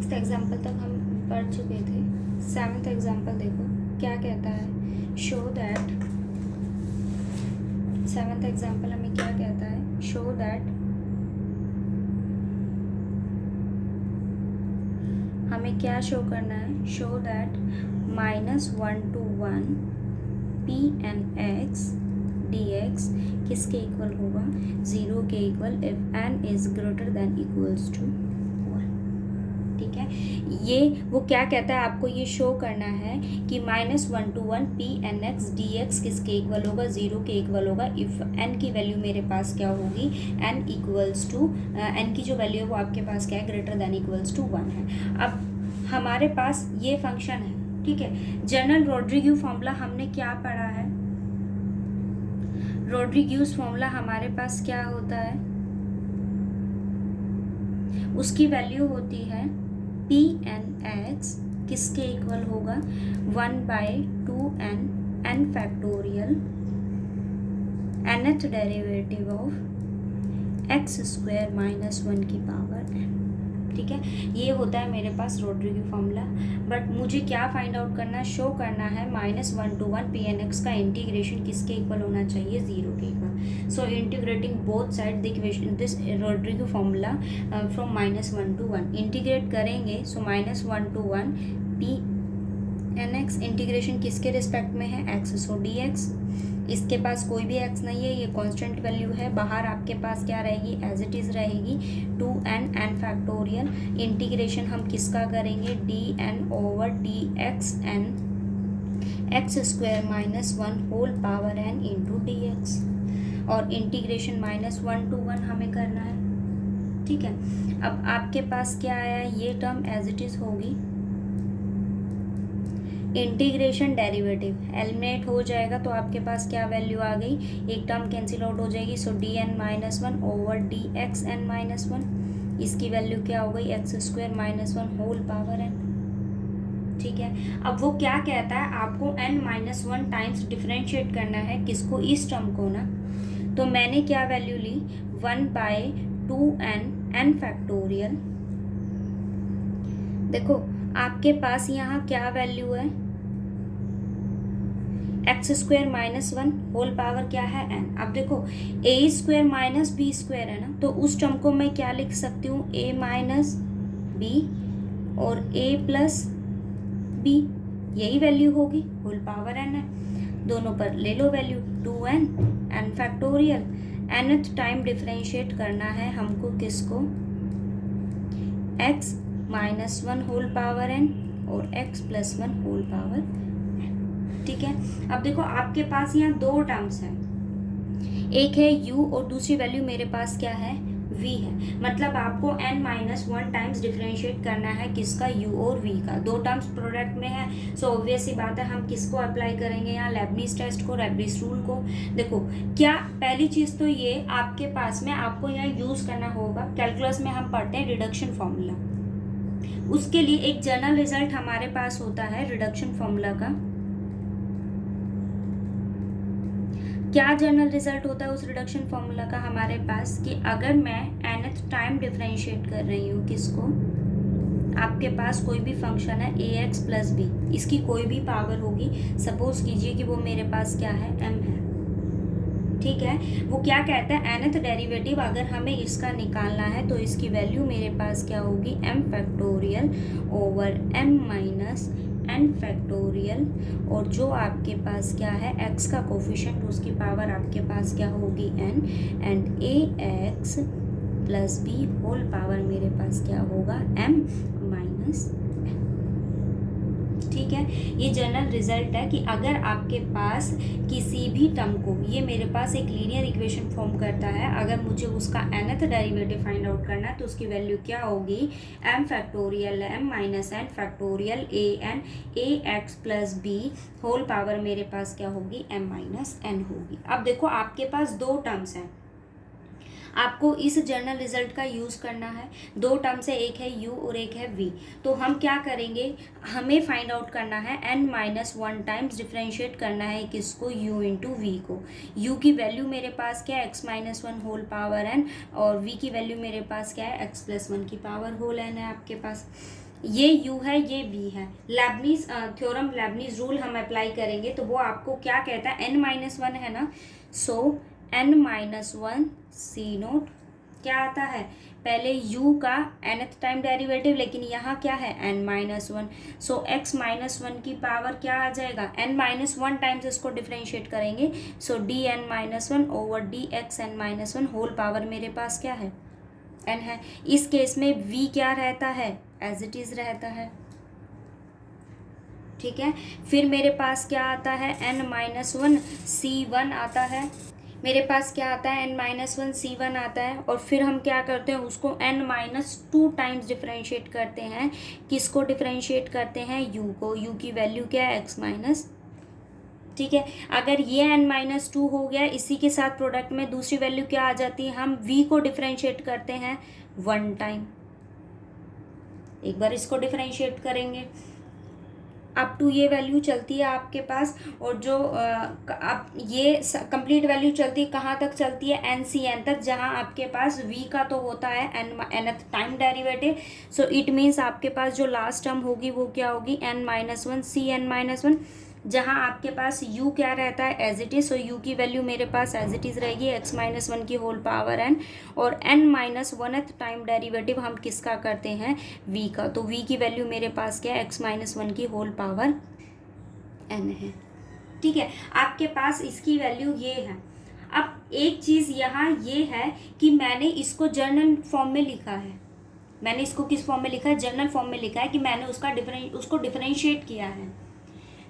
Sixth example तक हम पढ़ चुके थे। सेवन्थ एग्जाम्पल देखो क्या कहता है, शो दैट, सेवन्थ एग्जाम्पल हमें क्या कहता है, शो दैट, हमें क्या शो करना है, show that -1 to 1 P N x d x किसके इक्वल होगा, 0 के इक्वल if n is greater than equals to 1। ठीक है, ये वो क्या कहता है, आपको ये शो करना है कि -1 to 1 P N x d x किसके इक्वल होगा, 0 के इक्वल होगा इफ एन की वैल्यू मेरे पास क्या होगी, एन इक्वल्स टू, एन की जो वैल्यू है वो आपके पास क्या है, ग्रेटर देन इक्वल्स टू 1 है। अब हमारे पास ये फंक्शन है, ठीक है। जनरल रोड्रिग्यू फॉर्मूला हमने क्या पढ़ा है, रोड्रिग्यूज फॉर्मूला हमारे पास क्या होता है, उसकी वैल्यू होती है पी एन एक्स किसके इक्वल होगा, 1/2n n factorial nth derivative of x square -1 की पावर n। ठीक है, ये होता है मेरे पास रोड्रिग्यू फॉर्मूला। बट मुझे क्या फाइंड आउट करना है, शो करना है -1 to 1 पी एन एक्स का इंटीग्रेशन किसके इक्वल होना चाहिए, 0 के इक्वल। So integrating both side the equation this Rodrigues formula from -1 to 1 integrate करेंगे। So -1 to 1 P N X integration किसके रिस्पेक्ट में है, एक्स, सो डी एक्स। इसके पास कोई भी एक्स नहीं है, ये कांस्टेंट वैल्यू है, बाहर आपके पास क्या रहेगी, एज इट इज़ रहेगी 2n n फैक्टोरियल। इंटीग्रेशन हम किसका करेंगे, dn over dx n x square -1 whole power n into d x. और इंटीग्रेशन -1 to 1 हमें करना है। ठीक है, अब आपके पास क्या आया, ये टर्म एज इट इज़ होगी, इंटीग्रेशन डेरिवेटिव एलिमिनेट हो जाएगा तो आपके पास क्या वैल्यू आ गई, एक टर्म कैंसिल आउट हो जाएगी। सो dn-1 ओवर dxn-1, इसकी वैल्यू क्या हो गई, x square -1 whole power n। ठीक है, अब वो क्या कहता है, आपको n-1 टाइम्स डिफरेंशिएट करना है, किसको, इस टर्म को ना। तो मैंने क्या वैल्यू ली, 1/2n n फैक्टोरियल। देखो आपके पास यहाँ क्या वैल्यू है, एक्स स्क्वायर -1 होल पावर क्या है, n। अब देखो a square minus b square है ना, तो उस टर्म को मैं क्या लिख सकती हूँ, a माइनस बी और a प्लस बी, यही वैल्यू होगी, होल पावर n है। दोनों पर ले low value, 2n n factorial. nth time differentiate करना है हमको किसको, x -1 होल पावर n और x + 1 होल पावर n। ठीक है, अब देखो आपके पास यहाँ दो टर्म्स हैं, एक है u और दूसरी वैल्यू मेरे पास क्या है, v है। मतलब आपको n-1 टाइम्स डिफरेंशिएट करना है किसका, u और v का। दो टर्म्स प्रोडक्ट में है, सो ऑब्वियस सी बात है हम किसको अप्लाई करेंगे यहाँ, लेबनीज टेस्ट को, लेबनीज रूल को। देखो क्या, पहली चीज़ तो ये आपके पास में आपको यहाँ यूज़ करना होगा, कैलकुलस में हम पढ़ते हैं रिडक्शन फॉर्मूला, उसके लिए एक जनरल रिजल्ट हमारे पास होता है रिडक्शन फॉर्मूला का। क्या जनरल रिजल्ट होता है उस रिडक्शन फॉर्मूला का हमारे पास, कि अगर मैं nth टाइम डिफरेंशिएट कर रही हूँ किसको, आपके पास कोई भी फंक्शन है ax + b, इसकी कोई भी पावर होगी, सपोज कीजिए कि वो मेरे पास क्या है, m है। ठीक है, वो क्या कहता है, nth डेरिवेटिव अगर हमें इसका निकालना है तो इसकी वैल्यू मेरे पास क्या होगी, m factorial over m minus n factorial, और जो आपके पास क्या है, x का कोफिशिएंट, उसकी पावर आपके पास क्या होगी, n, and ax + b whole power मेरे पास क्या होगा, m माइनस n। ठीक है, ये जनरल रिजल्ट है कि अगर आपके पास किसी भी टर्म को, ये मेरे पास एक लीनियर इक्वेशन फॉर्म करता है, अगर मुझे उसका nth डेरिवेटिव फाइंड आउट करना है तो उसकी वैल्यू क्या होगी, m factorial m minus n factorial an ax + b whole power मेरे पास क्या होगी, m माइनस n होगी। अब देखो आपके पास दो टर्म्स हैं, आपको इस जनरल रिजल्ट का यूज़ करना है। दो टर्म से, एक है u और एक है v। तो हम क्या करेंगे, हमें फाइंड आउट करना है n-1 टाइम्स डिफरेंशिएट करना है किसको, u इंटू वी को। u की वैल्यू मेरे पास क्या है, x - 1 होल पावर n, और v की वैल्यू मेरे पास क्या है, x + 1 की पावर होल n है आपके पास। ये u है, ये v है। लेबनीज थ्योरम, लेबनीज रूल हम अप्लाई करेंगे तो वो आपको क्या कहता है, n-1 है ना, सो n-1 c नोट क्या आता है, पहले u का nth टाइम डेरिवेटिव, लेकिन यहाँ क्या है n-1, सो x-1 की पावर क्या आ जाएगा, n-1 टाइम्स इसको डिफ्रेंशिएट करेंगे, सो dn-1 over dxn-1 whole power मेरे पास क्या है n है। इस केस में v क्या रहता है, एज इट इज रहता है, ठीक है। फिर मेरे पास क्या आता है, n-1 c1 आता है, मेरे पास क्या आता है n-1 c1 आता है, और फिर हम क्या करते हैं उसको n-2 टाइम्स डिफरेंशिएट करते हैं, किसको डिफरेंशिएट करते हैं, u को, u की वैल्यू क्या है x-, ठीक है। अगर ये n-2 हो गया, इसी के साथ प्रोडक्ट में दूसरी वैल्यू क्या आ जाती है, हम v को डिफरेंशिएट करते हैं 1 टाइम, एक बार इसको डिफरेंशिएट करेंगे, अप टू ये वैल्यू चलती है आपके पास, और जो आप ये कंप्लीट वैल्यू चलती है कहाँ तक चलती है, n-n तक, जहाँ आपके पास v का तो होता है nth time derivative, so it means आपके पास जो लास्ट टर्म होगी वो क्या होगी, n-1 cn-1, जहाँ आपके पास u क्या रहता है as it is, so u की वैल्यू मेरे पास एज इट इज रहेगी x-1 की होल पावर n, और n-1th टाइम डेरिवेटिव हम किसका करते हैं, v का, तो v की वैल्यू मेरे पास क्या है x-1 की होल पावर n है, ठीक है। आपके पास इसकी वैल्यू ये है। अब एक चीज़ यहाँ ये है कि मैंने इसको जर्नल फॉर्म में लिखा है, मैंने इसको किस फॉर्म में लिखा है, जर्नल फॉर्म में लिखा है कि मैंने उसको डिफरेंशिएट किया है।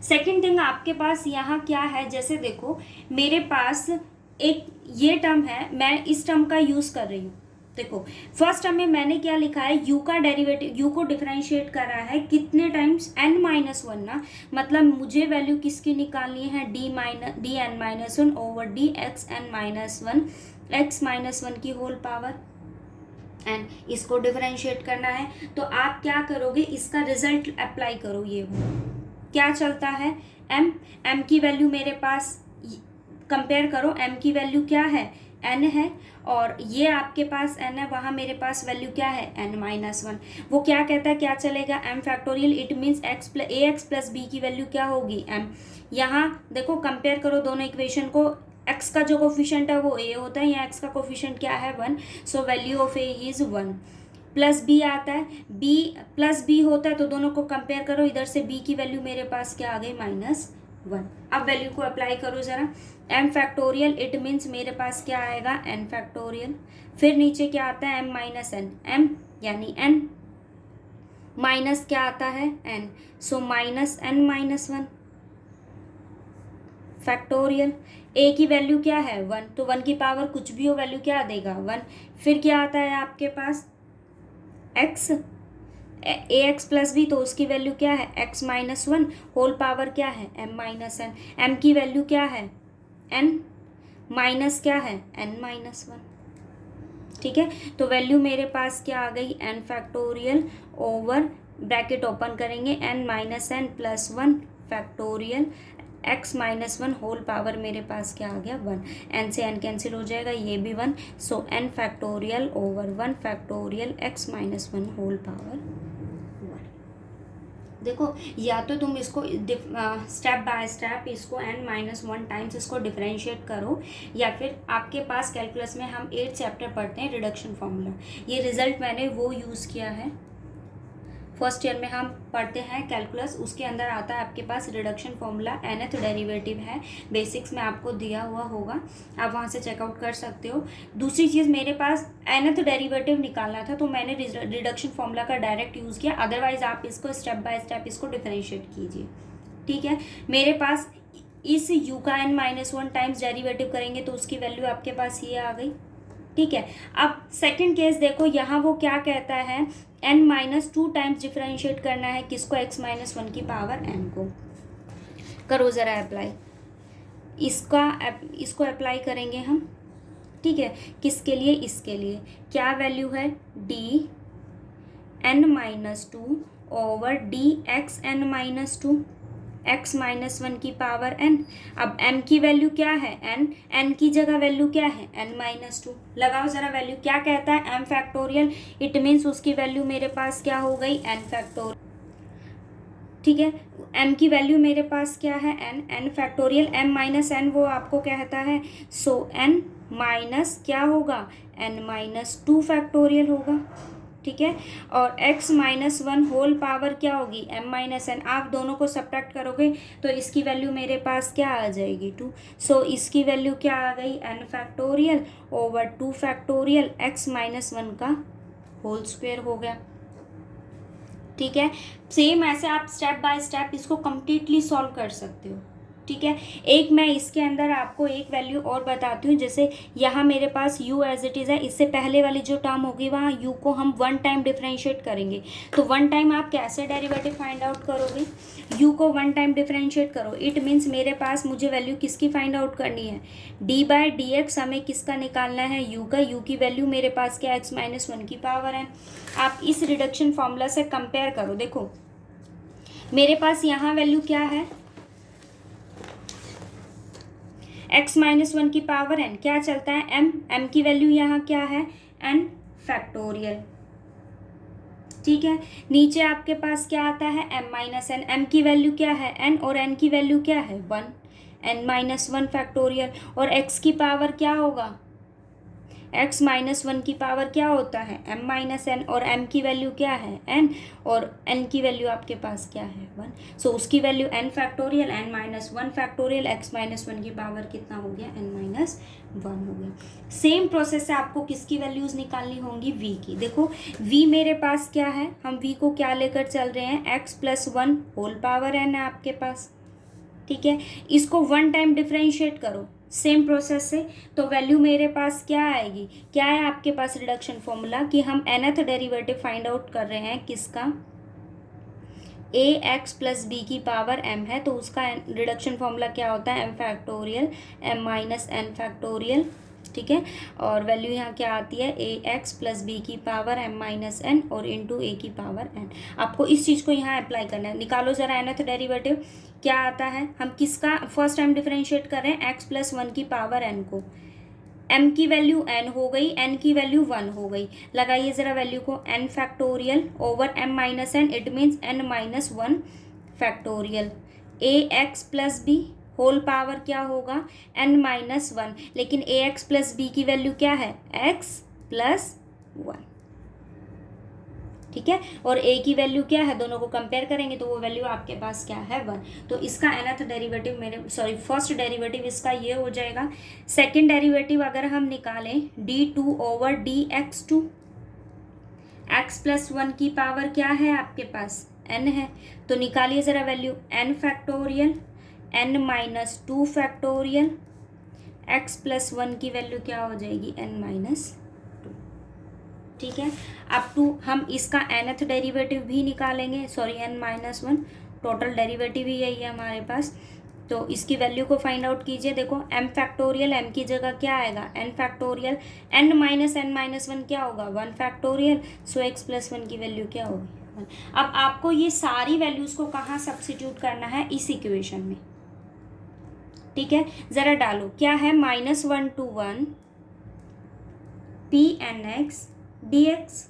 सेकेंड थिंग आपके पास यहाँ क्या है, जैसे देखो मेरे पास एक ये टर्म है, मैं इस टर्म का यूज़ कर रही हूँ, देखो फर्स्ट टर्म में मैंने क्या लिखा है, u का डेरिवेटिव, u को डिफरेंशिएट करा है कितने टाइम्स, n-1 ना, मतलब मुझे वैल्यू किसकी निकालनी है, dn-1 ओवर dxn-1 x-1 की होल पावर n, इसको डिफरेंशिएट करना है। तो आप क्या करोगे, इसका रिजल्ट अप्लाई करो, ये क्या चलता है, m की वैल्यू मेरे पास कंपेयर करो, m की वैल्यू क्या है, n है, और ये आपके पास n है, वहाँ मेरे पास वैल्यू क्या है n-1, वो क्या कहता है, क्या चलेगा, m factorial, it means ax plus b की वैल्यू क्या होगी m। यहाँ देखो कंपेयर करो दोनों इक्वेशन को, x का जो कोफिशिएंट है वो a होता है, यहाँ x का कोफिशिएंट क्या है 1, so value of a is 1, plus b आता है, b प्लस बी होता है, तो दोनों को कंपेयर करो, इधर से b की वैल्यू मेरे पास क्या आ गई -1। अब वैल्यू को अप्लाई करो जरा, m फैक्टोरियल, इट मीन्स मेरे पास क्या आएगा n फैक्टोरियल, फिर नीचे क्या आता है m-n, m यानी n, माइनस क्या आता है n, so -n-1 factorial, a की वैल्यू क्या है 1, तो 1 की पावर कुछ भी हो वैल्यू क्या देगा 1, फिर क्या आता है आपके पास x, ax प्लस बी, तो उसकी वैल्यू क्या है x-1 होल पावर क्या है m-n, m की वैल्यू क्या है n, माइनस क्या है n-1, ठीक है। तो वैल्यू मेरे पास क्या आ गई n factorial over bracket open करेंगे n-n plus 1 factorial x-1 whole power मेरे पास क्या आ गया 1, n से n कैंसिल हो जाएगा, ये भी 1, so n factorial over 1 factorial x-1 whole power 1। देखो या तो तुम इसको स्टेप बाय स्टेप इसको n-1 टाइम्स इसको डिफरेंशिएट करो, या फिर आपके पास कैलकुलस में हम 8th चैप्टर पढ़ते हैं रिडक्शन फार्मूला, ये रिजल्ट मैंने वो यूज़ किया है, फर्स्ट ईयर में हम पढ़ते हैं कैलकुलस, उसके अंदर आता है आपके पास रिडक्शन फॉर्मूला, nth डेरिवेटिव है, बेसिक्स में आपको दिया हुआ होगा, आप वहाँ से चेकआउट कर सकते हो। दूसरी चीज़ मेरे पास nth डेरिवेटिव निकालना था, तो मैंने रिडक्शन फॉर्मूला का डायरेक्ट यूज़ किया, अदरवाइज आप इसको स्टेप बाय स्टेप इसको डिफरेंशिएट कीजिए, ठीक है। मेरे पास इस u का n-1 टाइम्स डेरिवेटिव करेंगे तो उसकी वैल्यू आपके पास ये आ गई, ठीक है। अब सेकंड केस देखो, यहाँ वो क्या कहता है, n-2 टाइम्स डिफरेंशिएट करना है किसको, x-1 की पावर n को, करो ज़रा अप्लाई, इसको अप्लाई करेंगे हम, ठीक है, किसके लिए, इसके लिए क्या वैल्यू है dn-2 over dxn-2, x minus one की पावर n। अब m की वैल्यू क्या है n की जगह वैल्यू क्या है n माइनस टू। लगाओ जरा वैल्यू, क्या कहता है m फैक्टोरियल, इट मीन्स उसकी वैल्यू मेरे पास क्या हो गई n फैक्टोरियल। ठीक है, m की वैल्यू मेरे पास क्या है n factorial, m minus n वो आपको कहता है, सो n माइनस क्या होगा n माइनस टू फैक्टोरियल होगा। ठीक है, और x minus one whole power क्या होगी m माइनस एन। आप दोनों को सब्ट्रैक्ट करोगे तो इसकी वैल्यू मेरे पास क्या आ जाएगी 2। सो इसकी वैल्यू क्या आ गई n factorial over 2 factorial x minus one का होल स्क्वायर हो गया। ठीक है, सेम ऐसे आप स्टेप बाय स्टेप इसको कम्प्लीटली सॉल्व कर सकते हो। ठीक है, एक मैं इसके अंदर आपको एक वैल्यू और बताती हूँ, जैसे यहाँ मेरे पास u एज इट इज़ है, इससे पहले वाली जो टर्म होगी वहाँ u को हम वन टाइम डिफरेंशिएट करेंगे। तो वन टाइम आप कैसे डेरिवेटिव फाइंड आउट करोगे, u को वन टाइम डिफरेंशिएट करो, इट मीन्स मेरे पास मुझे वैल्यू किसकी फाइंड आउट करनी है d/dx, हमें किसका निकालना है u का। u की वैल्यू मेरे पास क्या x माइनस वन की पावर है। आप इस रिडक्शन फॉर्मूला से कंपेयर करो, देखो मेरे पास यहाँ वैल्यू क्या है x माइनस वन की पावर n, क्या चलता है m की वैल्यू यहाँ क्या है n फैक्टोरियल। ठीक है, नीचे आपके पास क्या आता है m माइनस एन, m की वैल्यू क्या है n और n की वैल्यू क्या है 1, n माइनस वन फैक्टोरियल। और x की पावर क्या होगा, x माइनस वन की पावर क्या होता है m माइनस एन, और m की वैल्यू क्या है n और n की वैल्यू आपके पास क्या है 1। सो उसकी value n factorial n minus one factorial x minus one की पावर कितना हो गया n माइनस वन हो गया। सेम प्रोसेस से आपको किसकी वैल्यूज निकालनी होंगी v की। देखो v मेरे पास क्या है, हम v को क्या लेकर चल रहे हैं x plus one whole power n है आपके पास। ठीक है, इसको वन टाइम डिफरेंशिएट करो सेम प्रोसेस से, तो वैल्यू मेरे पास क्या आएगी, क्या है आपके पास रिडक्शन फॉर्मूला कि हम nth डेरिवेटिव फाइंड आउट कर रहे हैं किसका, ax प्लस बी की पावर m है, तो उसका रिडक्शन फॉर्मूला क्या होता है m factorial m minus n factorial. ठीक है, और वैल्यू यहाँ क्या आती है ax प्लस बी की पावर m माइनस n और इंटू a की पावर n। आपको इस चीज़ को यहाँ अप्लाई करना है। निकालो जरा nth डेरिवेटिव क्या आता है, हम किसका फर्स्ट टाइम डिफरेंशिएट कर रहे हैं x प्लस वन की पावर n को। m की वैल्यू n हो गई, n की वैल्यू 1 हो गई। लगाइए ज़रा वैल्यू को, n factorial over m minus n, it means n minus one factorial. ax plus b whole power क्या होगा n माइनस वन, लेकिन ax प्लस बी की वैल्यू क्या है x प्लस वन। ठीक है, और a की वैल्यू क्या है, दोनों को कंपेयर करेंगे तो वो वैल्यू आपके पास क्या है 1। तो इसका nth डेरिवेटिव फर्स्ट डेरिवेटिव इसका ये हो जाएगा। सेकंड डेरिवेटिव अगर हम निकालें d2 over dx2, x plus one की पावर क्या है आपके पास n है, तो निकालिए ज़रा value n factorial n minus two factorial x plus one की वैल्यू क्या हो जाएगी n माइनस टू। ठीक है, अब टू हम इसका nth डेरिवेटिव भी निकालेंगे, n minus one, total derivative ही यही है हमारे पास। तो इसकी वैल्यू को फाइंड आउट कीजिए। देखो m फैक्टोरियल, m की जगह क्या आएगा n factorial, n minus one क्या होगा 1 फैक्टोरियल। सो x प्लस वन की वैल्यू क्या होगी 1। अब आपको ये सारी वैल्यूज़ को कहाँ सब्स्टिट्यूट करना है, इस इक्वेशन में। ठीक है, ज़रा डालो क्या है -1 to 1 pnx dx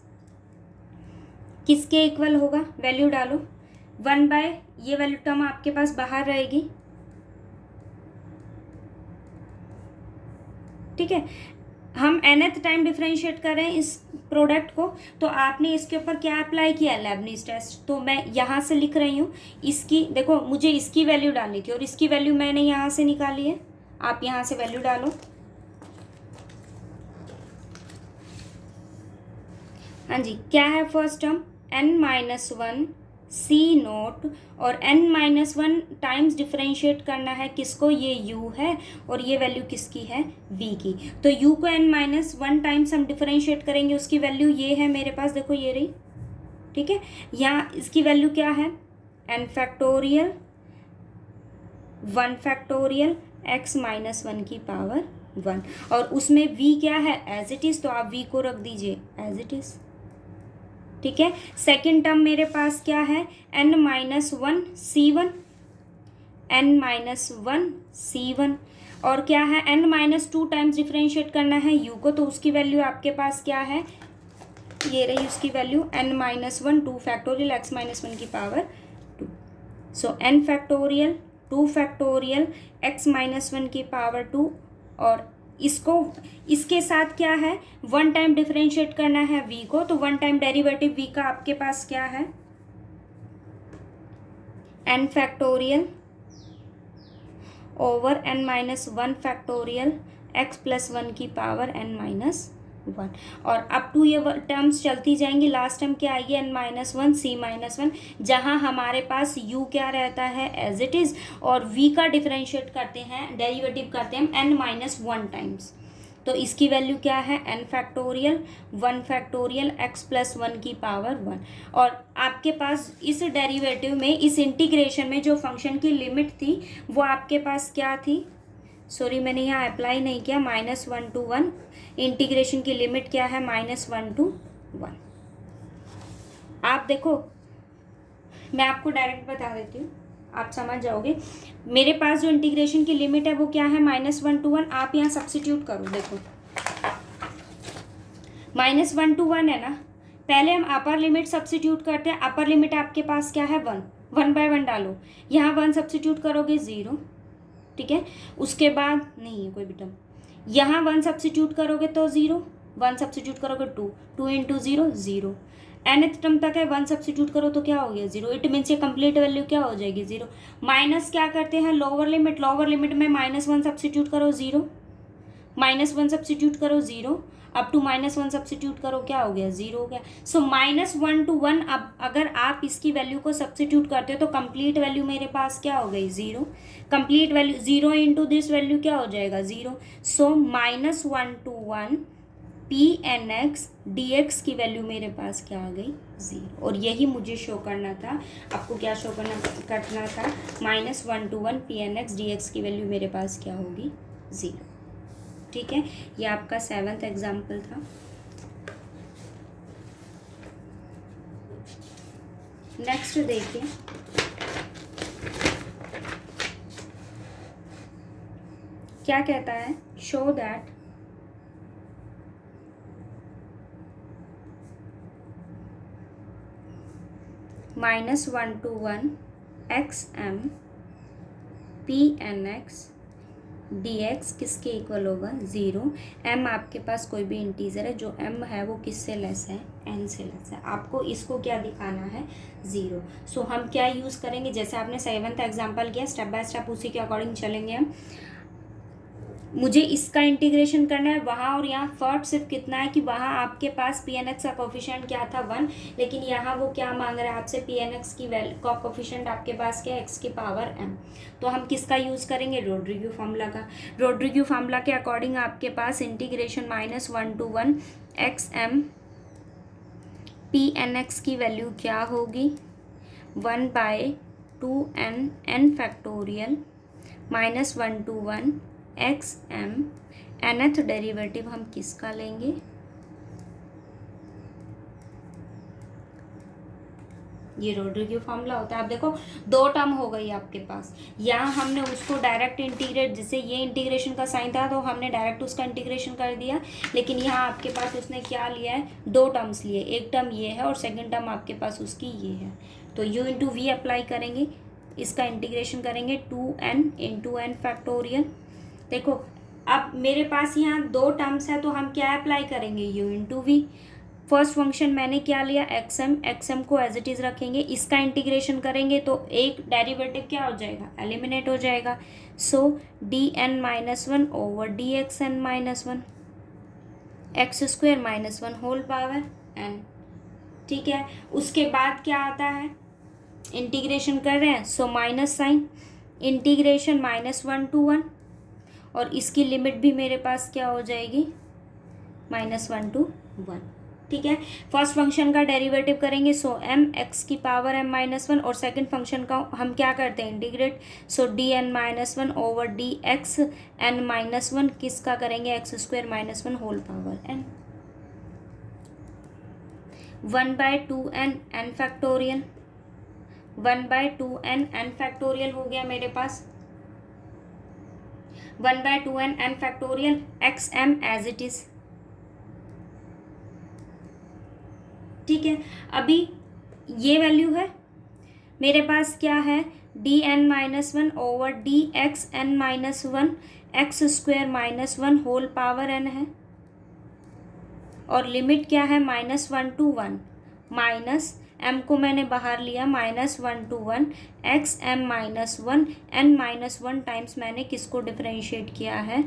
किसके इक्वल होगा, वैल्यू डालो 1 बाय, ये वैल्यू टर्म आपके पास बाहर रहेगी। ठीक है, हम nth टाइम डिफरेंशिएट कर रहे हैं इस प्रोडक्ट को, तो आपने इसके ऊपर क्या अप्लाई किया लेबनीज़ टेस्ट। तो मैं यहाँ से लिख रही हूँ इसकी, देखो मुझे इसकी वैल्यू डालनी थी और इसकी वैल्यू मैंने यहाँ से निकाली है, आप यहाँ से वैल्यू डालो। हाँ जी, क्या है first term n minus one C naught, और n minus one times differentiate करना है किसको, ये u है और ये वैल्यू किसकी है v की। तो u को n माइनस वन टाइम्स हम डिफरेंशिएट करेंगे, उसकी वैल्यू ये है मेरे पास, देखो ये रही। ठीक है, यहाँ इसकी वैल्यू क्या है n factorial 1 factorial x minus one की पावर 1, और उसमें v क्या है एज इट इज़, तो आप v को रख दीजिए एज इट इज़। ठीक है, सेकेंड टर्म मेरे पास क्या है n minus one C one, n minus one c1, और क्या है n minus two times differentiate करना है u को, तो उसकी वैल्यू आपके पास क्या है, ये रही उसकी value n minus one 2 factorial x minus one की पावर 2। सो n factorial 2 factorial x minus one की पावर 2, और इसको इसके साथ क्या है, वन टाइम डिफरेंशिएट करना है v को, तो वन टाइम डेरिवेटिव v का आपके पास क्या है, n factorial over n minus one factorial x plus one की पावर n माइनस वन, और अप टू ये टर्म्स चलती जाएंगी। लास्ट टर्म क्या आएगी, n minus one c minus one, जहाँ हमारे पास u क्या रहता है एज इट इज़, और v का डिफरेंशिएट करते हैं, डेरिवेटिव करते हैं n माइनस वन टाइम्स, तो इसकी वैल्यू क्या है, n factorial one factorial x plus one की पावर वन। और आपके पास इस डेरिवेटिव में, इस इंटीग्रेशन में जो फंक्शन की लिमिट थी वो आपके पास क्या थी, सॉरी मैंने यहाँ अप्लाई नहीं किया, minus one to one, integration की लिमिट क्या है, माइनस वन टू वन। आप देखो, मैं आपको डायरेक्ट बता देती हूँ, आप समझ जाओगे। मेरे पास जो इंटीग्रेशन की लिमिट है वो क्या है, माइनस वन टू वन। आप यहाँ सब्स्टिट्यूट करो, देखो माइनस वन टू वन है ना, पहले हम अपर लिमिट सब्स्टिट्यूट करते हैं। अपर लिमिट आपके पास क्या है, वन, वन बाय वन डालो, यहाँ वन सब्स्टिट्यूट करोगे ज़ीरो, ठीक है। उसके बाद नहीं है कोई भी टर्म, यहाँ वन सब्स्टिट्यूट करोगे तो ज़ीरो, वन सब्स्टिट्यूट करोगे two, two into zero zero, nth term तक है, वन सब्स्टिट्यूट करो तो क्या हो गया, ज़ीरो। इट मीन्स ये कंप्लीट वैल्यू क्या हो जाएगी, ज़ीरो। माइनस क्या करते हैं, लोअर लिमिट, लोअर लिमिट में माइनस वन सब्स्टिट्यूट करो ज़ीरो, माइनस वन सब्स्टिट्यूट करो zero, up to minus one substitute करो, क्या हो गया, ज़ीरो हो गया। So minus one to one, अब अगर आप इसकी वैल्यू को सब्स्टिट्यूट करते हो तो कंप्लीट वैल्यू मेरे पास क्या हो गई, zero. Complete value zero into this value क्या हो जाएगा, zero. So minus one to one p N x d x की वैल्यू मेरे पास क्या आ गई, ज़ीरो। और यही मुझे शो करना था, आपको क्या शो करना था, minus one to one p N x d x की वैल्यू मेरे पास क्या होगी, ज़ीरो। ठीक है, ये आपका 7th एग्जाम्पल था। नेक्स्ट देखिए, क्या कहता है, show that minus one to one x M P N x d x किसके इक्वल होगा, ज़ीरो। m आपके पास कोई भी इंटीजर है, जो m है वो किससे लेस है, n से लेस है। आपको इसको क्या दिखाना है, ज़ीरो। सो हम क्या यूज़ करेंगे, जैसे आपने 7th एग्जाम्पल किया, स्टेप बाय स्टेप उसी के अकॉर्डिंग चलेंगे हम। मुझे इसका इंटीग्रेशन करना है वहाँ और यहाँ। फर्क सिर्फ कितना है कि वहाँ आपके पास पी एन एक्स का कोफिशिएंट क्या था, वन, लेकिन यहाँ वो क्या मांग रहा है आपसे, पी एन एक्स की का कोफिशिएंट आपके पास क्या है, एक्स की पावर m। तो हम किसका यूज़ करेंगे, रोड्रिग्यू फार्मूला का। रोड्रिग्यू फार्मूला के अकॉर्डिंग आपके पास integration minus one to one x M P N X की वैल्यू क्या होगी, one by two N N factorial minus one to one x M, nth derivative हम किसका लेंगे, ये रोड्रिग्यू फार्मूला होता है। आप देखो दो टर्म हो गई आपके पास, यहाँ हमने उसको डायरेक्ट इंटीग्रेट, जैसे ये इंटीग्रेशन का साइन था तो हमने डायरेक्ट उसका इंटीग्रेशन कर दिया, लेकिन यहाँ आपके पास उसने क्या लिया है, दो टर्म्स लिए, एक टर्म ये है और सेकंड टर्म आपके पास उसकी ये है। तो u इंटू वी अप्लाई करेंगे, इसका इंटीग्रेशन करेंगे, two n into n factorial. देखो अब मेरे पास यहाँ दो टर्म्स है तो हम क्या अप्लाई करेंगे, u into v. First function मैंने क्या लिया, एक्स एम को एज इट इज़ रखेंगे, इसका इंटीग्रेशन करेंगे तो एक डेरिवेटिव क्या हो जाएगा, एलिमिनेट हो जाएगा। So D N minus one over D X N minus one, X square minus one whole power N. ठीक है, उसके बाद क्या आता है, इंटीग्रेशन कर रहे हैं, so minus sine, integration minus one to one, और इसकी लिमिट भी मेरे पास क्या हो जाएगी, माइनस वन टू वन। ठीक है, फर्स्ट फंक्शन का डेरिवेटिव करेंगे, सो m x की पावर m माइनस वन, और सेकेंड फंक्शन का हम क्या करते हैं, integrate, so D N minus one over D X N minus one, किसका करेंगे, X square minus one whole power n, one by two N N factorial 1/2n n factorial हो गया मेरे पास, 1/2n n factorial xm as it is. ठीक है, अभी ये वैल्यू है मेरे पास, क्या है, dn-1 over dxn-1 x² - 1 whole power n है, और लिमिट क्या है, -1 to 1, माइनस m को मैंने बाहर लिया, -1 to 1 xm-1 n-1 टाइम्स मैंने किसको डिफरेंशिएट किया है,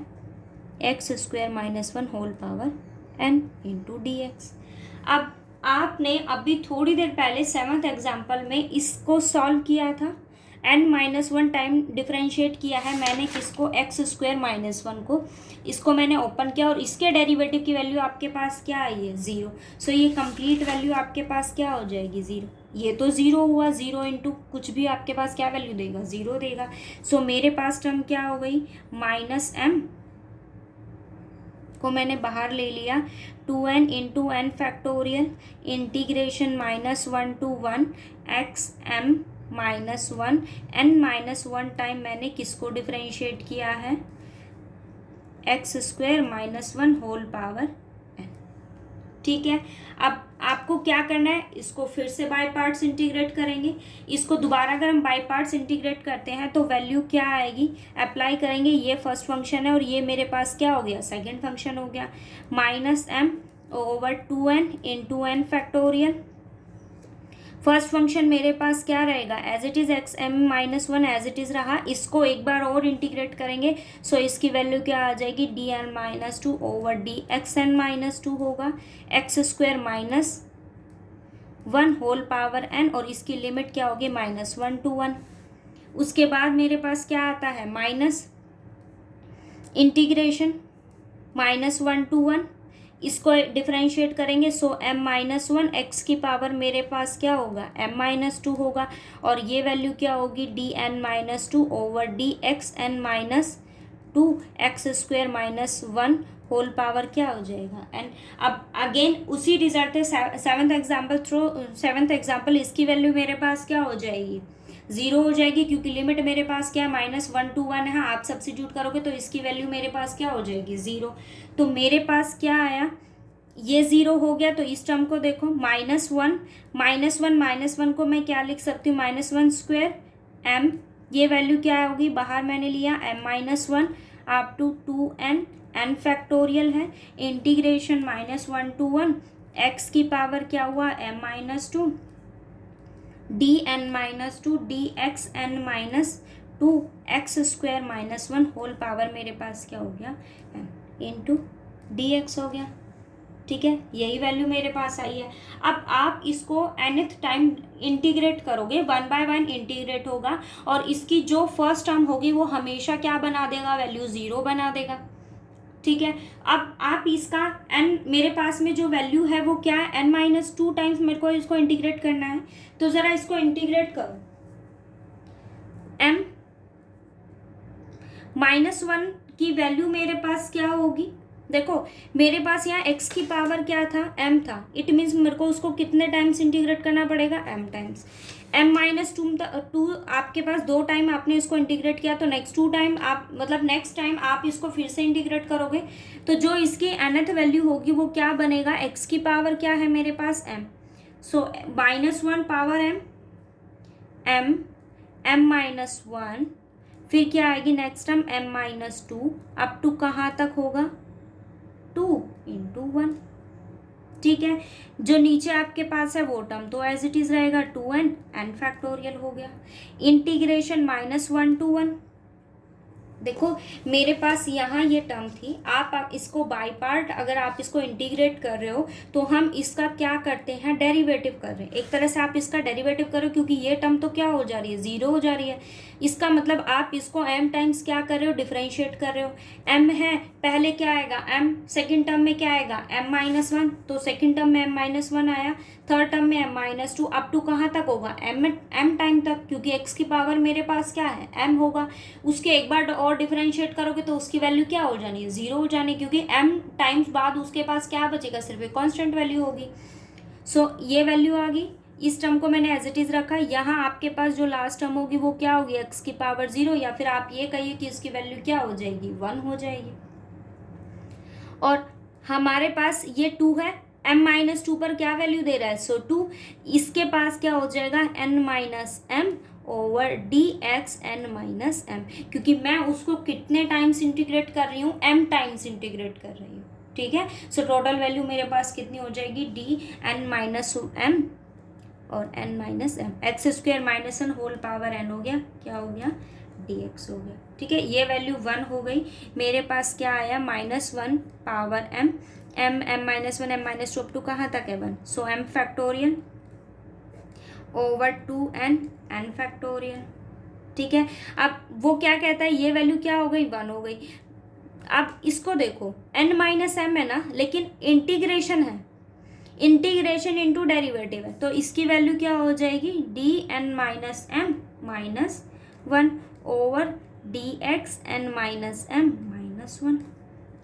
x² - 1 whole power n into dx। अब आपने अभी थोड़ी देर पहले 7th एग्जाम्पल में इसको सॉल्व किया था, n-1 टाइम डिफरेंशिएट किया है मैंने किसको, x² - 1 को, इसको मैंने ओपन किया और इसके डेरिवेटिव की वैल्यू आपके पास क्या आई है, 0। सो ये कंप्लीट वैल्यू आपके पास क्या हो जाएगी, 0। ये तो 0 हुआ, 0 इंटू कुछ भी आपके पास क्या वैल्यू देगा, 0 देगा। सो मेरे पास टर्म क्या हो गई, -m को मैंने बाहर ले लिया, 2n into n factorial integration -1 to 1 xm-1 n-1 time मैंने किसको डिफरेंशिएट किया है, x² - 1 होल पावर n। ठीक है, अब आपको क्या करना है, इसको फिर से बाय पार्ट्स इंटीग्रेट करेंगे। इसको दोबारा अगर हम बाय पार्ट्स इंटीग्रेट करते हैं तो वैल्यू क्या आएगी, अप्लाई करेंगे, ये फर्स्ट फंक्शन है और ये मेरे पास क्या हो गया, सेकंड फंक्शन हो गया, -m over 2n into n factorial. First function मेरे पास क्या रहेगा, as it is xm-1 as it is रहा, इसको एक बार और इंटीग्रेट करेंगे, सो इसकी वैल्यू क्या आ जाएगी, dn-2 ओवर dxn-2 होगा, x² - 1 होल पावर n, और इसकी लिमिट क्या होगी, -1 to 1। उसके बाद मेरे पास क्या आता है, माइनस इंटीग्रेशन -1 to 1, इसको डिफरेंशिएट करेंगे, सो m-1 x की पावर मेरे पास क्या होगा, m-2 होगा, और ये वैल्यू क्या होगी, dn-2 over dxn-2 x² - 1 whole power क्या हो जाएगा, n। अब अगेन उसी रिजल्ट है, सेवन्थ एग्जाम्पल, इसकी वैल्यू मेरे पास क्या हो जाएगी, 0 हो जाएगी, क्योंकि लिमिट मेरे पास क्या है, -1 to 1 है, आप सब्स्टिट्यूट करोगे तो इसकी वैल्यू मेरे पास क्या हो जाएगी, 0। तो मेरे पास क्या आया, ये 0 हो गया, तो इस टर्म को देखो, -1 को मैं क्या लिख सकती हूँ, -1² m, ये वैल्यू क्या होगी, बाहर मैंने लिया m-1 up to 2n n factorial है, इंटीग्रेशन -1 to 1 x की पावर क्या हुआ, m-2 dn-2 dxn-2 x² - 1 whole power मेरे पास क्या हो गया, इंटू dx हो गया। ठीक है, यही वैल्यू मेरे पास आई है। अब आप इसको nth टाइम इंटीग्रेट करोगे, 1 by 1 इंटीग्रेट होगा, और इसकी जो फर्स्ट टर्म होगी वो हमेशा क्या बना देगा, वैल्यू 0 बना देगा। ठीक है, अब आप इसका n, मेरे पास में जो वैल्यू है वो क्या है, n-2 टाइम्स मेरे को इसको इंटीग्रेट करना है, तो ज़रा इसको इंटीग्रेट करो, m-1 की वैल्यू मेरे पास क्या होगी, देखो मेरे पास यहाँ x की पावर क्या था, m था, इट मीन्स मेरे को उसको कितने टाइम्स इंटीग्रेट करना पड़ेगा, m टाइम्स। m-2 आपके पास 2 टाइम आपने इसको इंटीग्रेट किया, तो नेक्स्ट टाइम आप इसको फिर से इंटीग्रेट करोगे, तो जो इसकी nth वैल्यू होगी वो क्या बनेगा, x की पावर क्या है मेरे पास, m, सो -1 पावर m-1, फिर क्या आएगी next term, m-2 up to कहाँ तक होगा, 2 इंटू 1। ठीक है, जो नीचे आपके पास है वो टर्म तो एज इट इज रहेगा, 2n n फैक्टोरियल हो गया, इंटीग्रेशन -1 to 1। देखो मेरे पास यहाँ ये टर्म थी, आप इसको बाय पार्ट अगर आप इसको इंटीग्रेट कर रहे हो तो हम इसका क्या करते हैं, डेरिवेटिव कर रहे हैं, एक तरह से आप इसका डेरिवेटिव करो, क्योंकि ये टर्म तो क्या हो जा रही है, 0 हो जा रही है। इसका मतलब आप इसको m टाइम्स क्या कर रहे हो, डिफरेंशिएट कर रहे हो। m है, पहले क्या आएगा m, सेकेंड टर्म में क्या आएगा m-1, तो सेकेंड टर्म में m-1 आया, थर्ड टर्म में m-2 अप टू कहाँ तक होगा, m टाइम तक, क्योंकि x की पावर मेरे पास क्या है, m होगा। उसके एक बार और डिफरेंशिएट करोगे तो उसकी वैल्यू क्या हो जानी है, 0 हो जानी, क्योंकि m टाइम्स बाद उसके पास क्या बचेगा, सिर्फ एक कांस्टेंट वैल्यू होगी। सो ये वैल्यू आ गई, इस टर्म को मैंने एज इट इज़ रखा। यहाँ आपके पास जो लास्ट टर्म होगी वो क्या होगी, एक्स की पावर 0, या फिर आप ये कहिए कि इसकी वैल्यू क्या हो जाएगी, 1 हो जाएगी। और हमारे पास ये 2 है, m-2 पर क्या वैल्यू दे रहा है, सो 2, इसके पास क्या हो जाएगा, n-m over D x n-m, क्योंकि मैं उसको कितने टाइम्स इंटीग्रेट कर रही हूँ, m टाइम्स इंटीग्रेट कर रही हूँ। ठीक है, सो टोटल वैल्यू मेरे पास कितनी हो जाएगी, d(n-m) और n-m, x square minus n whole power n हो गया, क्या हो गया, dx हो गया। ठीक है, ये वैल्यू 1 हो गई। मेरे पास क्या आया, -1 power m, m-1 m-2 up to कहाँ तक है 1, सो m factorial over 2n n factorial. ठीक है, अब वो क्या कहता है, ये वैल्यू क्या हो गई, 1 हो गई। अब इसको देखो, n-m है ना, लेकिन इंटीग्रेशन है, इंटीग्रेशन इंटू डेरिवेटिव है, तो इसकी वैल्यू क्या हो जाएगी, d(n-m) -1 over dx(n-m) -1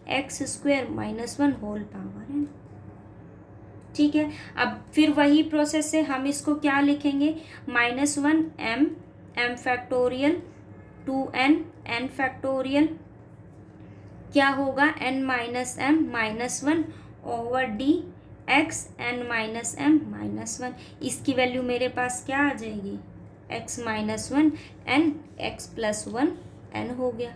x square -1 whole power n। ठीक है, अब फिर वही प्रोसेस से हम इसको क्या लिखेंगे, -1 m factorial 2n n factorial, क्या होगा, n-m -1 over D x n-m -1, इसकी वैल्यू मेरे पास क्या आ जाएगी, x -1 n x + 1 n हो गया।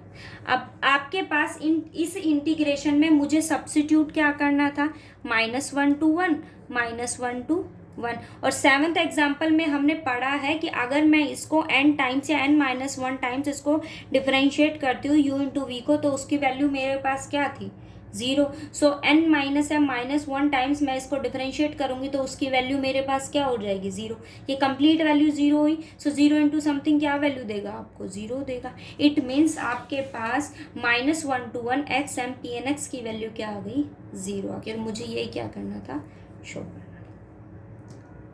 अब आपके पास इस इंटीग्रेशन में मुझे सब्स्टिट्यूट क्या करना था, -1 to 1 -1 to 1, और 7th एग्जाम्पल में हमने पढ़ा है कि अगर मैं इसको n टाइम्स या n-1 टाइम्स इसको डिफरेंशिएट करती हूँ u इंटू वी को, तो उसकी वैल्यू मेरे पास क्या थी, 0। सो n-m -1 टाइम्स मैं इसको डिफरेंशिएट करूंगी तो उसकी वैल्यू मेरे पास क्या हो जाएगी, 0। ये कंप्लीट वैल्यू 0 हुई, सो 0 इंटू समथिंग क्या वैल्यू देगा आपको, 0 देगा। इट मीन्स आपके पास -1 to 1 x m p n x की वैल्यू क्या आ गई, 0 आ गई। और मुझे ये क्या करना था, शो करना।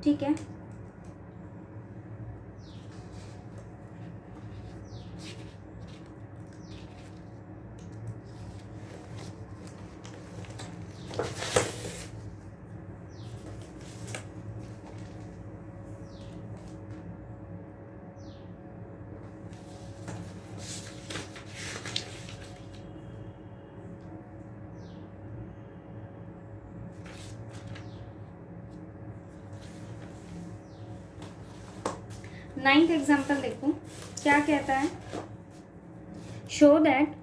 ठीक है, नाइन्थ एग्जाम्पल देखो क्या कहता है, शो दैट,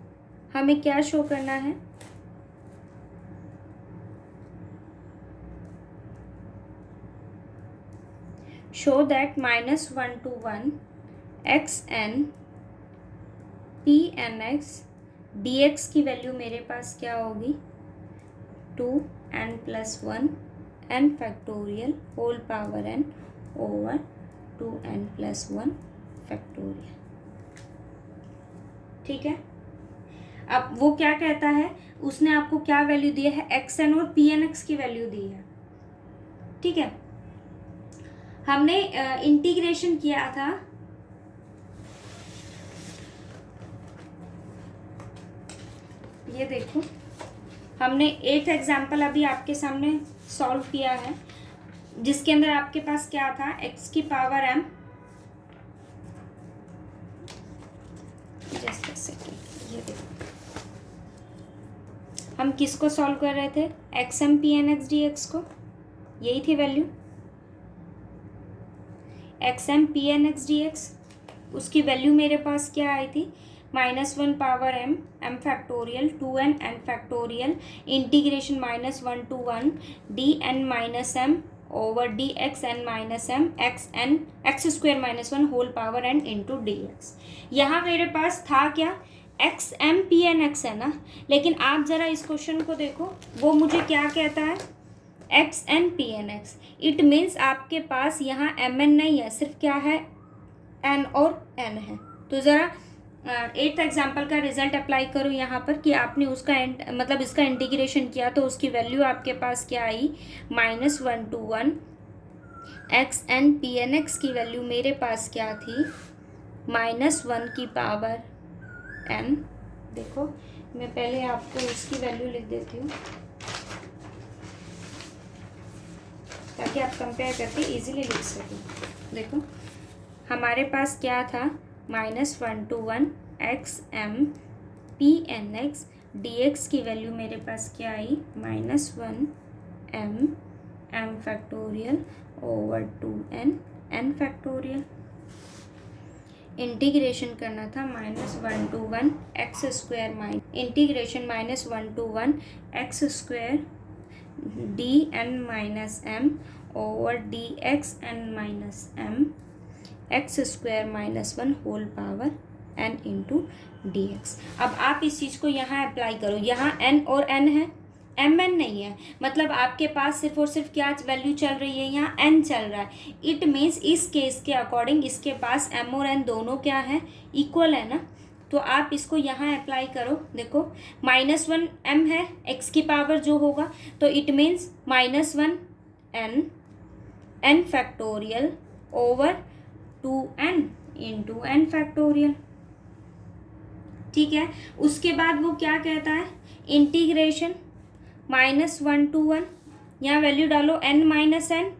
हमें क्या शो करना है, show that -1 to 1 x n p n x dx की वैल्यू मेरे पास क्या होगी, 2n + 1 n factorial whole power n over 2n + 1 factorial. ठीक है, अब वो क्या कहता है, उसने आपको क्या वैल्यू दी है, xn और pnx की वैल्यू दी है। ठीक है, हमने इंटीग्रेशन किया था, ये देखो हमने 8th एग्जाम्पल अभी आपके सामने सॉल्व किया है, जिसके अंदर आपके पास क्या था, x की पावर m, जस्ट सेकेंड, ये देखो हम किसको सॉल्व कर रहे थे, xm pnx dx को, यही थी वैल्यू, xm pnx dx, उसकी वैल्यू मेरे पास क्या आई थी, -1 power m factorial 2n n factorial integration -1 to 1 dn-m over dx(n-m) x square -1 whole power n into dx। यहाँ मेरे पास था क्या, xm pnx है ना, लेकिन आप ज़रा इस क्वेश्चन को देखो, वो मुझे क्या कहता है, xn pnx, इट मीन्स आपके पास यहाँ mn नहीं है, सिर्फ क्या है, n और n है। तो ज़रा 8th एग्जाम्पल का रिजल्ट अप्लाई करो यहाँ पर कि आपने उसका मतलब इसका इंटीग्रेशन किया तो उसकी वैल्यू आपके पास क्या आई, -1 to 1 xn pnx की वैल्यू मेरे पास क्या थी, -1 की पावर n। देखो मैं पहले आपको उसकी वैल्यू लिख देती हूँ ताकि आप कंपेयर करके इजीली लिख सकें। देखो हमारे पास क्या था, -1 to 1 xm pnx dx की वैल्यू मेरे पास क्या आई, -1 m factorial over 2n n factorial. Integration करना था -1 to 1 x square integration -1 to 1 x square dn minus m over dx n minus m x square -1 whole power n into dx। अब आप इस चीज़ को यहाँ अप्लाई करो, यहाँ n और n है, एम एन नहीं है, मतलब आपके पास सिर्फ और सिर्फ क्या वैल्यू चल रही है, यहाँ एन चल रहा है। इट मीन्स इस केस के अकॉर्डिंग इसके पास एम और एन दोनों क्या है, इक्वल है ना। तो आप इसको यहाँ अप्लाई करो। देखो -1 एम है, एक्स की पावर जो होगा, तो it means -1 n factorial over 2n into n factorial. ठीक है, उसके बाद वो क्या कहता है, इंटीग्रेशन -1 to 1, यहाँ वैल्यू डालो n माइनस एन,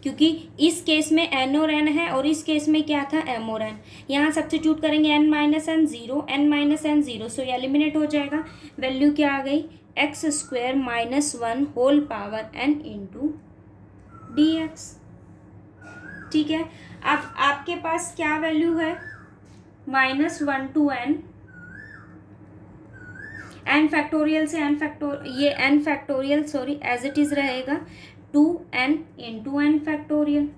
क्योंकि इस केस में n और n है और इस केस में क्या था, m और n। यहाँ सब्स्टिट्यूट करेंगे n minus n 0, n minus n 0, so ये एलिमिनेट हो जाएगा। वैल्यू क्या आ गई, x square -1 whole power n into dx। ठीक है, अब आपके पास क्या वैल्यू है, -1 to n फैक्टोरियल से ये n factorial sorry as it is रहेगा 2n इंटू n फैक्टोरियल।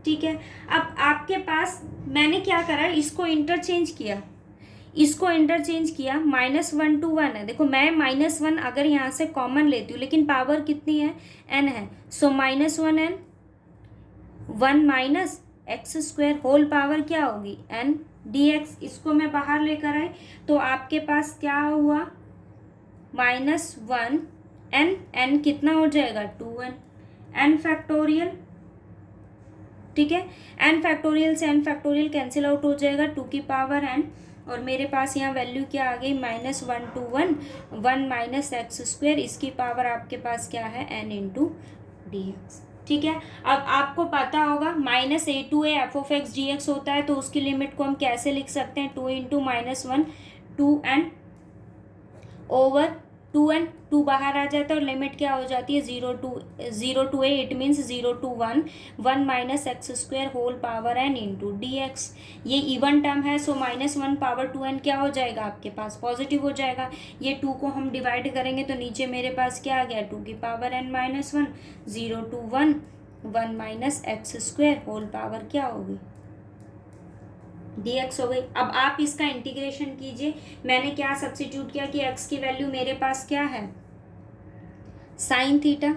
ठीक है, अब आपके पास मैंने क्या करा, इसको इंटरचेंज किया, -1 to 1 है। देखो मैं -1 अगर यहाँ से कॉमन लेती हूँ, लेकिन पावर कितनी है, n है, so -1 n 1 minus x square whole power क्या होगी, n dx। इसको मैं बाहर लेकर आई तो आपके पास क्या हुआ, -1 n कितना हो जाएगा, 2n n फैक्टोरियल। ठीक है, n फैक्टोरियल से n फैक्टोरियल कैंसिल आउट हो जाएगा, 2 की पावर n, और मेरे पास यहाँ वैल्यू क्या आ गई, -1 to 1 माइनस एक्स स्क्वायर, इसकी पावर आपके पास क्या है, n इंटू dx। ठीक है, अब आपको पता होगा -a to a f(x) dx होता है, तो उसकी लिमिट को हम कैसे लिख सकते हैं, 2 इंटू -1 2n ओवर 2n, 2 बाहर आ जाता है और लिमिट क्या हो जाती है, 0 to a, it means 0 to 1 minus x square whole power n into dx। ये इवन टर्म है, सो -1 पावर 2n क्या हो जाएगा, आपके पास पॉजिटिव हो जाएगा। ये 2 को हम डिवाइड करेंगे तो नीचे मेरे पास क्या आ गया, 2 की power n minus 1, 0 to 1 minus x square whole power क्या होगी, dx हो गई। अब आप इसका इंटीग्रेशन कीजिए। मैंने क्या सब्स्टिट्यूट किया कि x की वैल्यू मेरे पास क्या है, साइन थीटा।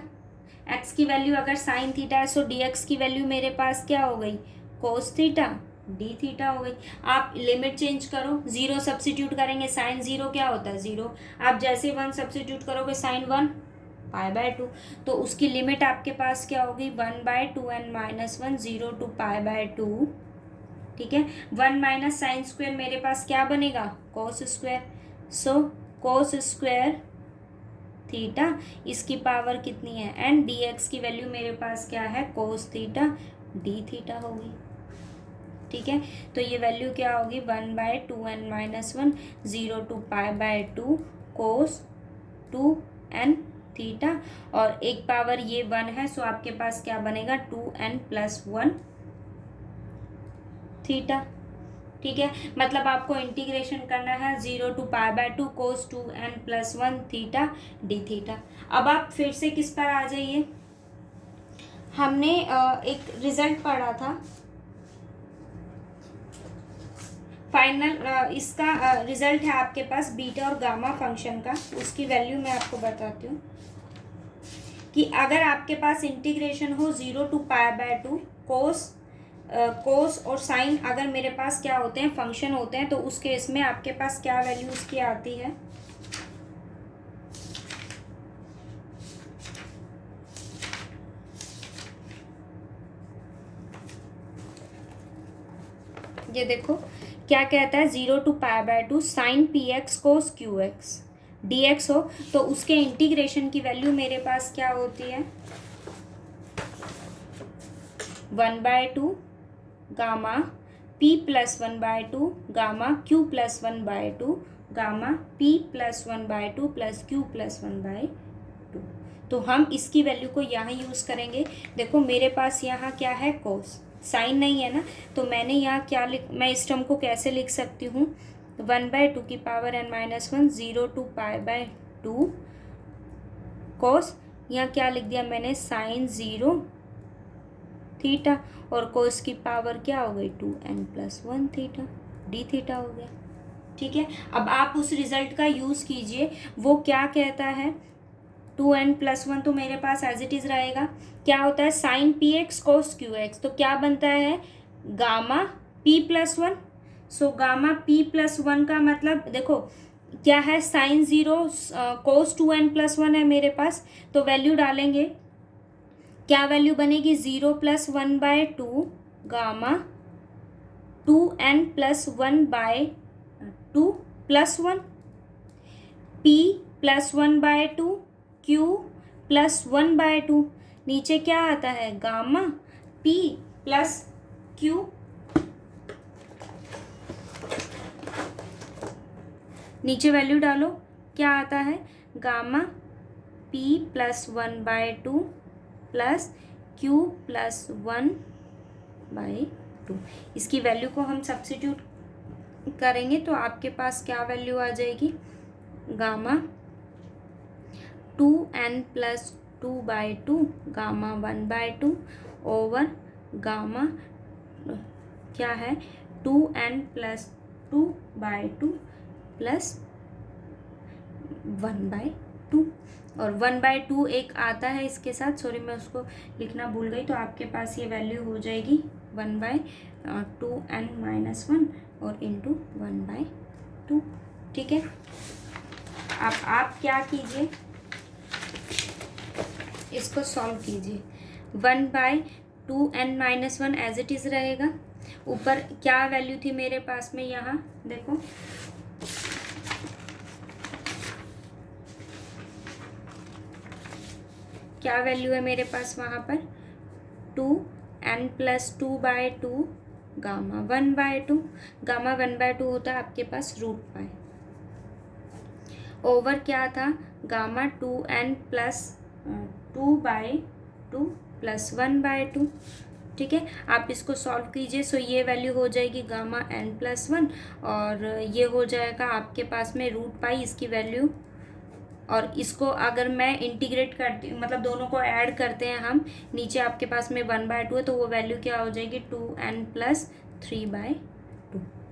x की वैल्यू अगर साइन थीटा है, सो dx की वैल्यू मेरे पास क्या हो गई, कोस थीटा डी थीटा हो गई। आप लिमिट चेंज करो, 0 सब्स्टिट्यूट करेंगे, साइन 0 क्या होता है, 0। आप जैसे 1 सब्स्टिट्यूट करोगे, साइन 1 π/2, तो उसकी लिमिट आपके पास क्या होगी, 1/2n माइनस 1 0 to π/2। ठीक है, 1 माइनस साइन स्क्वायर मेरे पास क्या बनेगा, कोस स्क्वायर, सो कोस स्क्वायर थीटा, इसकी पावर कितनी है n, dx की वैल्यू मेरे पास क्या है, कोस थीटा डी थीटा होगी। ठीक है, तो ये वैल्यू क्या होगी, 1/2n minus 1 0 to π/2 cos 2n theta, और एक पावर ये 1 है, सो आपके पास क्या बनेगा, 2n + 1 थीटा। ठीक है, मतलब आपको इंटीग्रेशन करना है 0 to π/2 cos 2n + 1 theta D theta. अब आप फिर से किस पर आ जाइए, हमने एक रिजल्ट पढ़ा था फाइनल, इसका रिजल्ट है आपके पास बीटा और गामा फंक्शन का। उसकी वैल्यू मैं आपको बताती हूँ कि अगर आपके पास इंटीग्रेशन हो 0 to π/2 कोस और साइन अगर मेरे पास क्या होते हैं, फंक्शन होते हैं, तो उस केस में आपके पास क्या वैल्यू उसकी आती है, ये देखो क्या कहता है, 0 to π/2 sine px cos qx dx हो, तो उसके इंटीग्रेशन की वैल्यू मेरे पास क्या होती है, 1/2 gamma p plus 1/2 gamma q plus 1/2 gamma p plus 1/2 plus q plus 1/2। तो हम इसकी वैल्यू को यहाँ यूज़ करेंगे। देखो मेरे पास यहाँ क्या है, कोस, साइन नहीं है ना, तो मैंने यहाँ क्या मैं इस टर्म को कैसे लिख सकती हूँ, 1/2 की पावर n-1 0 to π/2 कोस, यहाँ क्या लिख दिया मैंने, साइन 0 थीटा, और कोस की पावर क्या हो गई 2n+1 थीटा, डी थीटा हो गया। ठीक है, अब आप उस रिजल्ट का यूज़ कीजिए। वो क्या कहता है, 2n+1 तो मेरे पास एज इट इज़ रहेगा। क्या होता है, साइन पी एक्स कोस क्यू एक्स, तो क्या बनता है, gamma p+1। So gamma p+1 का मतलब देखो क्या है, साइन 0 कोस 2n+1 है मेरे पास, तो वैल्यू डालेंगे, क्या वैल्यू बनेगी, 0 + 1/2 गामा 2n+1/2 + 1 p + 1/2 q + 1/2, नीचे क्या आता है, गामा p + q, नीचे वैल्यू डालो, क्या आता है, गामा p + 1/2 प्लस q + 1/2। इसकी वैल्यू को हम सब्स्टिट्यूट करेंगे तो आपके पास क्या वैल्यू आ जाएगी, gamma 2n+2/2 gamma 1/2 over gamma क्या है 2n+2/2 प्लस 1/2, और 1/2 एक आता है इसके साथ, सॉरी मैं उसको लिखना भूल गई, तो आपके पास ये वैल्यू हो जाएगी 1/2n-1 और इंटू 1/2। ठीक है, अब आप क्या कीजिए, इसको सॉल्व कीजिए। 1/2n-1 एज इट इज़ रहेगा। ऊपर क्या वैल्यू थी मेरे पास में, यहाँ देखो क्या वैल्यू है मेरे पास वहाँ पर, 2n+2/2 गामा 1/2, गामा 1/2 होता है आपके पास √π, ओवर क्या था, गामा 2n+2/2 प्लस 1/2। ठीक है, आप इसको सॉल्व कीजिए। सो ये वैल्यू हो जाएगी गामा n+1, और ये हो जाएगा आपके पास में √π इसकी वैल्यू, और इसको अगर मैं इंटीग्रेट करती हूँ, मतलब दोनों को ऐड करते हैं हम, नीचे आपके पास में 1/2 है, तो वो वैल्यू क्या हो जाएगी 2n+3/2।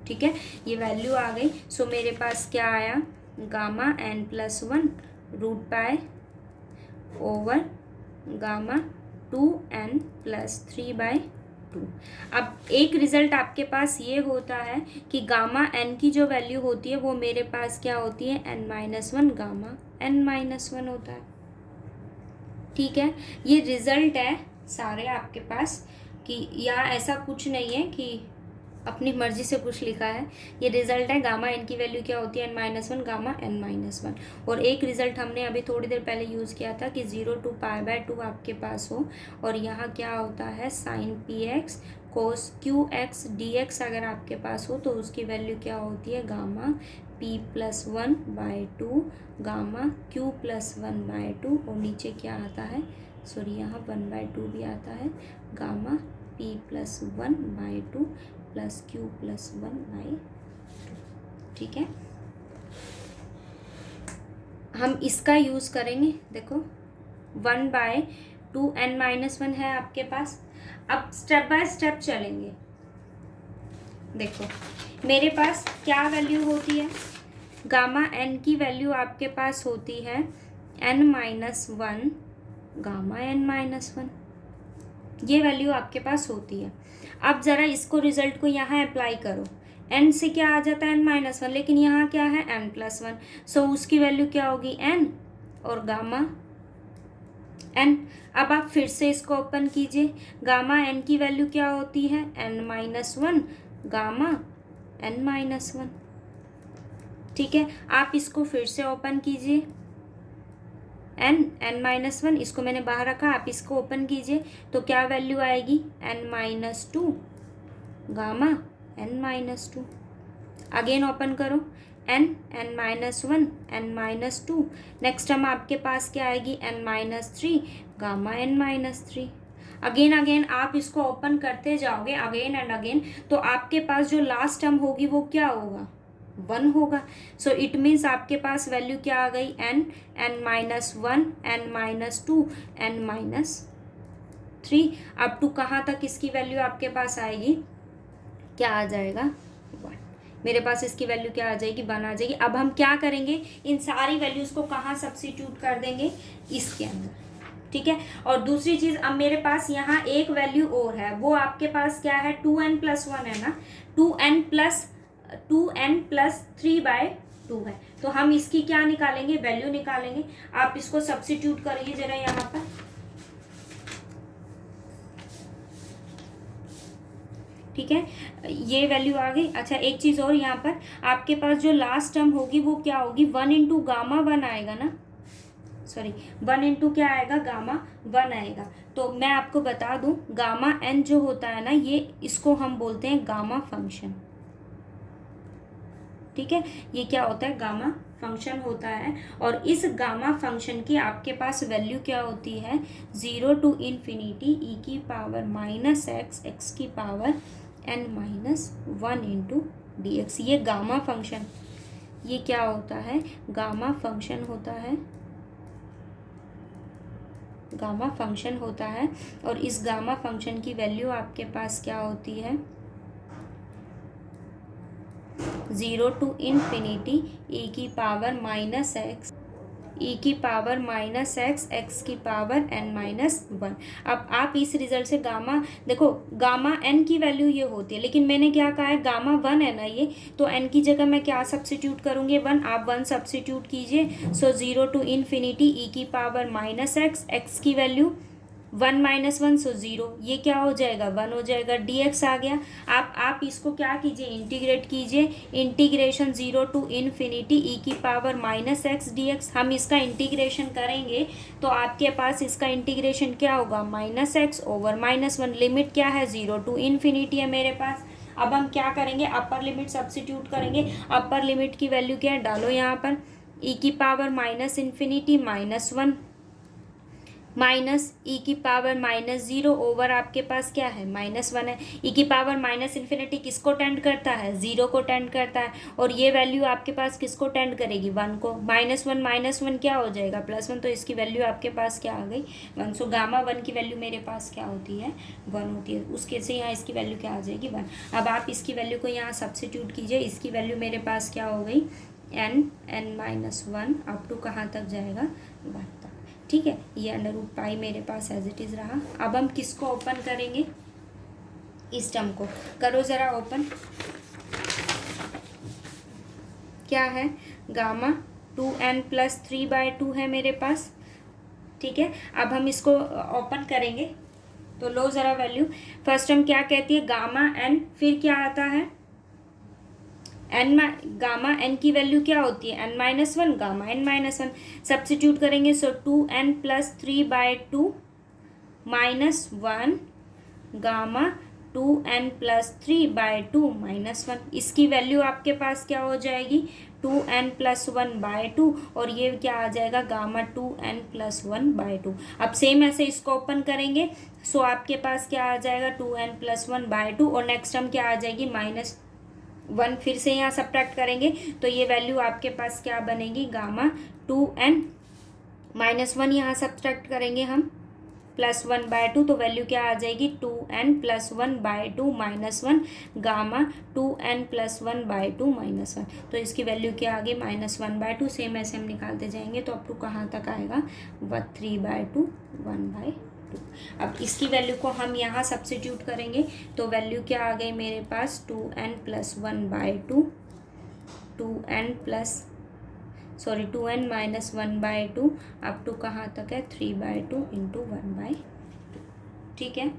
ठीक है, ये वैल्यू आ गई। सो मेरे पास क्या आया, gamma n+1 √π over gamma 2n+3/2। अब एक रिजल्ट आपके पास ये होता है कि गामा n की जो वैल्यू होती है वो मेरे पास क्या होती है, n-1 गामा n-1 होता है। ठीक है, ये रिजल्ट है सारे आपके पास, कि यहाँ ऐसा कुछ नहीं है कि अपनी मर्जी से कुछ लिखा है, ये रिजल्ट है। गामा n की वैल्यू क्या होती है, n-1 गामा n-1। और एक रिजल्ट हमने अभी थोड़ी देर पहले यूज़ किया था कि 0 to π/2 आपके पास हो, और यहाँ क्या होता है, साइन पी एक्स कोस क्यू एक्स डी एक्स अगर आपके पास हो तो उसकी वैल्यू क्या होती है, गामा p + 1/2 गामा q + 1/2, और नीचे क्या आता है, सॉरी यहाँ 1/2 भी आता है, गामा p + 1/2 प्लस q + 1/2। ठीक है, हम इसका यूज़ करेंगे। देखो 1/2n-1 है आपके पास। अब स्टेप बाय स्टेप चलेंगे। देखो मेरे पास क्या वैल्यू होती है, गामा n की वैल्यू आपके पास होती है n-1 गामा n-1, ये वैल्यू आपके पास होती है। अब ज़रा इसको रिजल्ट को यहाँ अप्लाई करो, n से क्या आ जाता है n-1, लेकिन यहाँ क्या है n+1, सो उसकी वैल्यू क्या होगी n और गामा n। अब आप फिर से इसको ओपन कीजिए, गामा n की वैल्यू क्या होती है n-1 गामा n-1। ठीक है, आप इसको फिर से ओपन कीजिए, n-1 इसको मैंने बाहर रखा, आप इसको ओपन कीजिए तो क्या वैल्यू आएगी, n-2 gamma n-2। Again open करो, n-1 n-2। नेक्स्ट टर्म आपके पास क्या आएगी, n-3 गामा n-3। अगेन आप इसको ओपन करते जाओगे अगेन एंड अगेन, तो आपके पास जो लास्ट टर्म होगी वो क्या होगा, 1 होगा। सो इट मीन्स आपके पास वैल्यू क्या आ गई, n-1 n-2 n-3। Up to कहाँ तक इसकी वैल्यू आपके पास आएगी, क्या आ जाएगा, 1। मेरे पास इसकी वैल्यू क्या आ जाएगी, 1 आ जाएगी। अब हम क्या करेंगे, इन सारी वैल्यूज को कहाँ सब्स्टिट्यूट कर देंगे, इसके अंदर, ठीक है। और दूसरी चीज, अब मेरे पास यहाँ एक वैल्यू और है, वो आपके पास क्या है, 2n+1 है ना, 2n+3/2 है। तो हम इसकी क्या निकालेंगे, वैल्यू निकालेंगे। आप इसको सब्स्टिट्यूट करिए जरा यहाँ पर, ठीक है, ये वैल्यू आ गई। अच्छा एक चीज और, यहाँ पर आपके पास जो लास्ट टर्म होगी वो क्या होगी, 1 इंटू गामा 1 आएगा ना, सॉरी 1 इंटू क्या आएगा, गामा 1 आएगा। तो मैं आपको बता दूं, गामा n जो होता है ना, ये इसको हम बोलते हैं गामा फंक्शन, ठीक है। ये क्या होता है, गामा फंक्शन होता है। और इस गामा फंक्शन की आपके पास वैल्यू क्या होती है, 0 to इन्फिनिटी e⁻⁻x x की पावर n-1 इंटू dx। ये गामा फंक्शन, ये क्या होता है, गामा फंक्शन होता है, गामा फंक्शन होता है। और इस गामा फंक्शन की वैल्यू आपके पास क्या होती है, 0 to इन्फिनिटी e⁻⁻x x की पावर n-1। अब आप इस रिजल्ट से गामा, देखो गामा n की वैल्यू ये होती है, लेकिन मैंने क्या कहा है, गामा 1 है ना ये, तो n की जगह मैं क्या सब्स्टिट्यूट करूँगी, 1। आप 1 सब्स्टिट्यूट कीजिए। सो 0 to इन्फिनिटी e⁻⁻x x की वैल्यू 1-1, सो 0, ये क्या हो जाएगा, 1 हो जाएगा, dx आ गया। आप इसको क्या कीजिए, इंटीग्रेट कीजिए, integration 0 to infinity e⁻⁻x dx। हम इसका इंटीग्रेशन करेंगे तो आपके पास इसका इंटीग्रेशन क्या होगा, -x/-1। लिमिट क्या है, 0 to इन्फिनिटी है मेरे पास। अब हम क्या करेंगे, अपर लिमिट सब्स्टिट्यूट करेंगे। अपर लिमिट की वैल्यू क्या है, डालो यहाँ पर, e⁻⁻∞ -1 माइनस e⁻−0 ओवर आपके पास क्या है, -1 है। e⁻−∞ किसको टेंड करता है, 0 को टेंड करता है। और ये वैल्यू आपके पास किसको टेंड करेगी, 1 को। -1 क्या हो जाएगा, +1। तो इसकी वैल्यू आपके पास क्या आ गई, 1। सो गामा 1 की वैल्यू मेरे पास क्या होती है, 1 होती है। उसके से यहाँ इसकी वैल्यू क्या आ जाएगी, 1। अब आप इसकी वैल्यू को यहाँ सब्स्टिट्यूट कीजिए। इसकी वैल्यू मेरे पास क्या हो गई, n-1 अप टू कहाँ तक जाएगा, 1 तक, ठीक है। ये √π मेरे पास एज इट इज़ रहा। अब हम किसको ओपन करेंगे, इस टर्म को करो ज़रा ओपन। क्या है, गामा 2n+3/2 है मेरे पास, ठीक है। अब हम इसको ओपन करेंगे तो लो ज़रा वैल्यू। फर्स्ट टर्म क्या कहती है, गामा n, फिर क्या आता है, गामा n की वैल्यू क्या होती है, n-1 गामा n-1। सब्स्टिट्यूट करेंगे, सो 2n+3/2 -1 गामा 2n+3/2 -1। इसकी वैल्यू आपके पास क्या हो जाएगी, 2n+1/2, और ये क्या आ जाएगा, गामा 2n+1/2। अब सेम ऐसे इसको ओपन करेंगे, सो आपके पास क्या आ जाएगा, 2n+1/2, और नेक्स्ट टर्म क्या आ जाएगी, -1। फिर से यहाँ सब्ट्रैक्ट करेंगे तो ये वैल्यू आपके पास क्या बनेगी, गामा 2n-1 यहाँ सब्ट्रैक्ट करेंगे हम, +1/2, तो वैल्यू क्या आ जाएगी, 2n+1/2 -1 गामा 2n+1/2 -1। तो इसकी वैल्यू क्या आ गई, -1/2। सेम ऐसे हम निकालते जाएंगे तो अप टू कहाँ तक आएगा, 3/2 1/2। अब इसकी वैल्यू को हम यहाँ सब्स्टिट्यूट करेंगे तो वैल्यू क्या आ गई मेरे पास, 2n+1/2 2n-1/2 अप टू कहाँ तक है, 3/2 इंटू 1/2, ठीक है।